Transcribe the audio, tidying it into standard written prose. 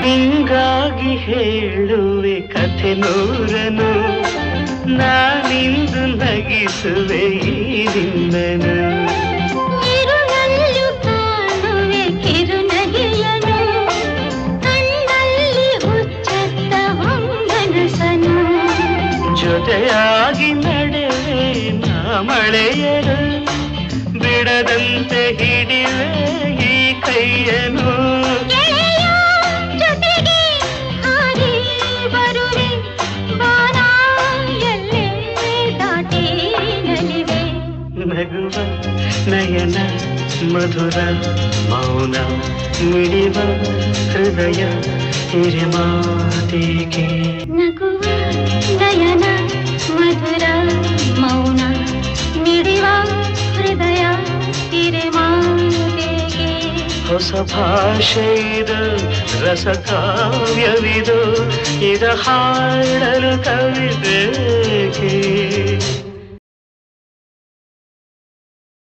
ಹಿಂಗಾಗಿ ಹೇಳುವೆ ಕಥೆ ನೂರನು, ನಾನಿಂದು ನಗಿಸುವೆ ಈ ನಿನ್ನನು. ಇರುಳಲ್ಲೂ ಕಾಣುವೆ ಕಿರುನಗೆಯನು, ಕಣ್ಣಲ್ಲಿ ಹುಚ್ಚತ್ತ ಹೊಂಗನಸನು. ಜೊತೆಯಾಗಿ ನಡೆವೆ ನಾ ಮಳೆಯನು, ಬಿಡದಂತೆ ಹಿಡಿವೆ ಈ ಕೈಯನು. ನಗುವ ನಯನ ಮಧುರ ಮೌನ ಮಿಡಿವ ಹೃದಯ ಹಿರಿಮಾತಿಗೆ. ನಗುವ ನಯನ ಮಧುರ ಮೌನ ಮಿಡಿವ ಹೃದಯ ಹಿರಿಮಾತಿಗೆ. ಹೊಸ ಭಾಷೆ ಇದು ರಸ ಕಾವ್ಯವಿದು, ಇದ ಹಾಡಲು ಕವಿತೆಗೆ.